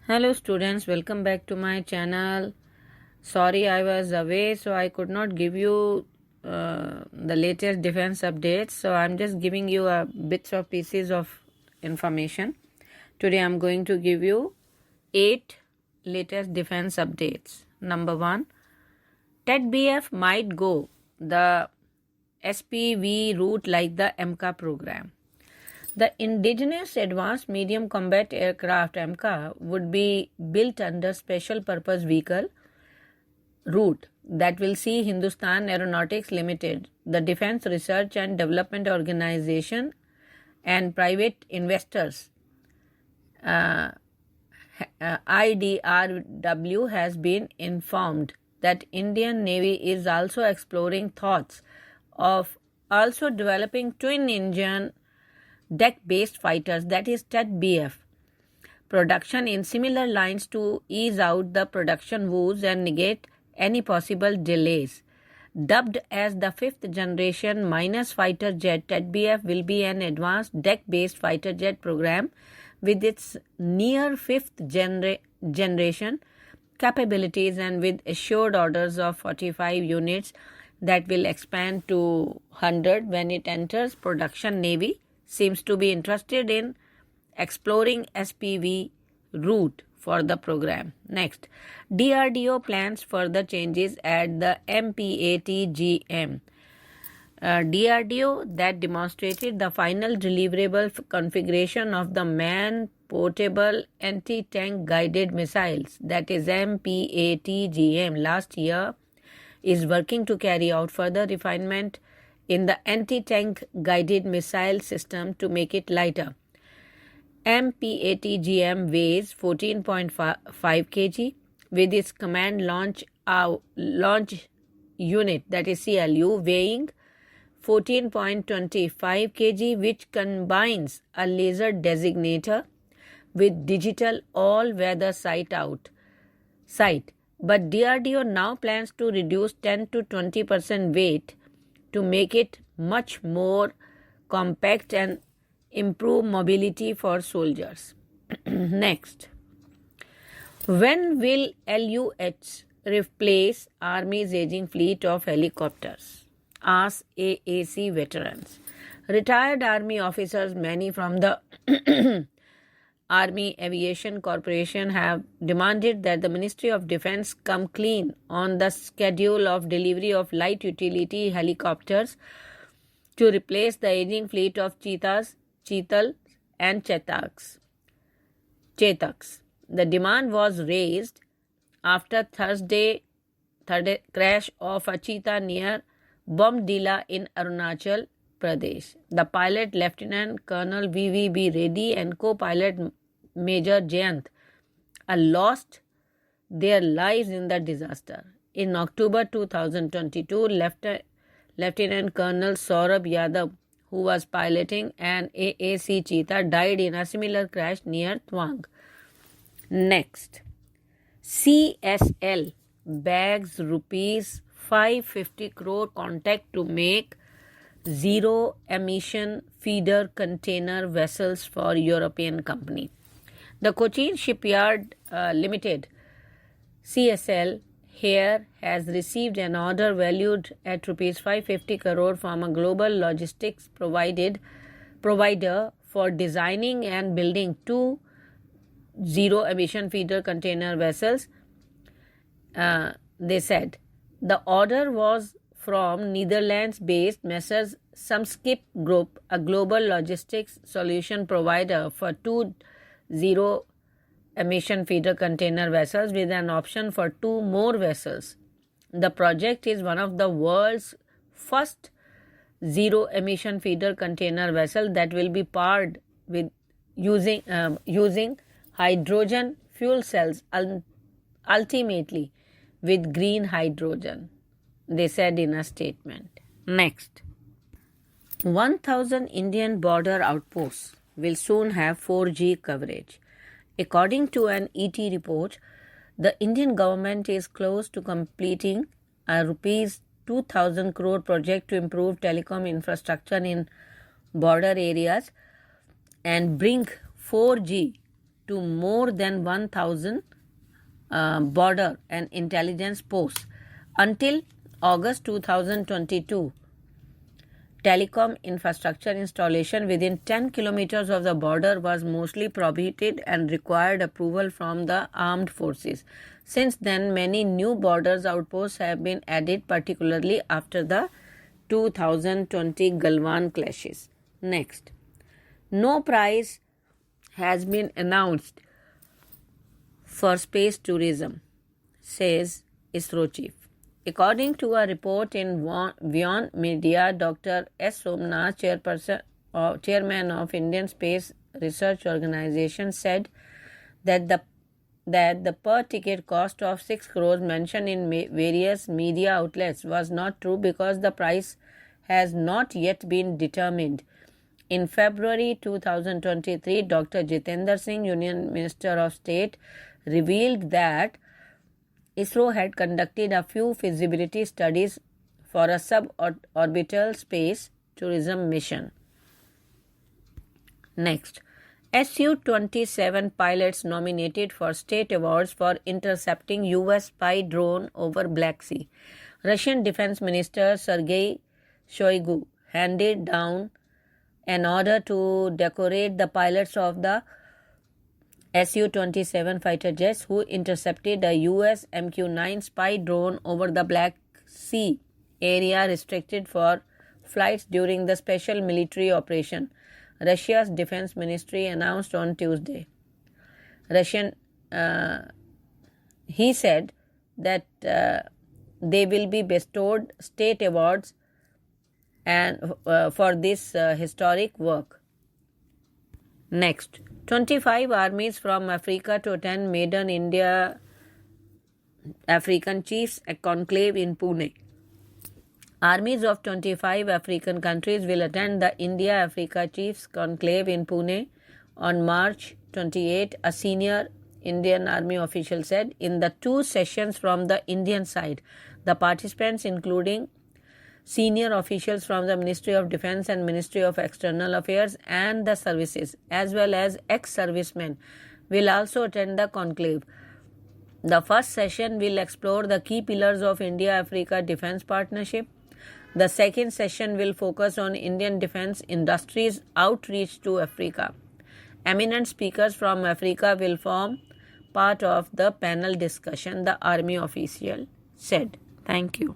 Hello students, welcome back to my channel. Sorry I was away, so I could not give you the latest defense updates. So I'm just giving you bits of pieces of information. Today I'm going to give you 8 latest defense updates. Number 1, TEDBF might go the SPV route like the MCA program. The Indigenous Advanced Medium Combat Aircraft MCA would be built under Special Purpose Vehicle Route that will see Hindustan Aeronautics Limited, the Defence Research and Development Organization, and private investors. IDRW has been informed that Indian Navy is also exploring thoughts of also developing twin-engine deck-based fighters, that is TEDBF, production in similar lines to ease out the production woes and negate any possible delays. Dubbed as the 5th generation minus fighter jet, TEDBF will be an advanced deck-based fighter jet program with its near 5th generation capabilities and with assured orders of 45 units that will expand to 100 when it enters production. Navy seems to be interested in exploring SPV route for the program. Next, DRDO plans further changes at the MPATGM. DRDO that demonstrated the final deliverable configuration of the man-portable anti-tank guided missiles, that is MPATGM, last year, is working to carry out furthr refinement in the anti-tank guided missile system to make it lighter. MPATGM weighs 14.5 kg with its command launch unit, that is CLU, weighing 14.25 kg, which combines a laser designator with digital all-weather sight. But DRDO now plans to reduce 10 to 20% weight to make it much more compact and improve mobility for soldiers. Next, when will LUHs replace Army's aging fleet of helicopters? Ask AAC veterans. Retired Army officers, many from the Army Aviation Corporation, have demanded that the Ministry of Defence come clean on the schedule of delivery of light utility helicopters to replace the aging fleet of Cheetals and Chetaks. The demand was raised after Thursday crash of a cheetah near Bomdila in Arunachal Pradesh. The pilot, Lieutenant Colonel VVB Reddy, and co-pilot Major Jayant lost their lives in the disaster. In October 2022, Lieutenant Colonel Saurabh Yadav, who was piloting an AAC Cheetah, died in a similar crash near Twang. Next, CSL bags rupees 550 crore contract to make zero-emission feeder container vessels for European company. The Cochin Shipyard Limited, CSL, here has received an order valued at rupees 550 crore from a global logistics provider for designing and building 2 zero-emission feeder container vessels. They said the order was from Netherlands-based Messrs. Sumskip Group, a global logistics solution provider, for 2 zero-emission feeder container vessels with an option for 2 more vessels. The project is one of the world's first zero-emission feeder container vessel that will be powered with using hydrogen fuel cells, ultimately with green hydrogen, they said in a statement. Next, 1,000 Indian border outposts will soon have 4G coverage. According to an ET report, the Indian government is close to completing a rupees 2,000 crore project to improve telecom infrastructure in border areas and bring 4G to more than 1,000 border and intelligence posts. Until August 2022, telecom infrastructure installation within 10 kilometers of the border was mostly prohibited and required approval from the armed forces. Since then, many new borders outposts have been added, particularly after the 2020 Galwan clashes. Next, no prize has been announced for space tourism, says ISRO chief. According to a report in Beyond Media, Dr. S. Somnath, chairman of Indian Space Research Organization, said that the per ticket cost of 6 crores mentioned in various media outlets was not true because the price has not yet been determined. In February 2023, Dr. Jitendra Singh, Union Minister of State, revealed that ISRO had conducted a few feasibility studies for a suborbital space tourism mission. Next, Su-27 pilots nominated for state awards for intercepting US spy drone over Black Sea. Russian Defense Minister Sergei Shoigu handed down an order to decorate the pilots of the Su-27 fighter jets who intercepted a US MQ-9 spy drone over the Black Sea area restricted for flights during the special military operation, Russia's defense ministry announced on Tuesday. He said that they will be bestowed state awards and for this historic work. Next, 25 armies from Africa to attend maiden India-African Chiefs Conclave in Pune. Armies of 25 African countries will attend the India-Africa Chiefs Conclave in Pune on March 28, a senior Indian Army official said. In the 2 sessions from the Indian side, the participants, including senior officials from the Ministry of Defense and Ministry of External Affairs and the services, as well as ex-servicemen, will also attend the conclave. The first session will explore the key pillars of India-Africa defense partnership. The second session will focus on Indian defense industries' outreach to Africa. Eminent speakers from Africa will form part of the panel discussion, the Army official said. Thank you.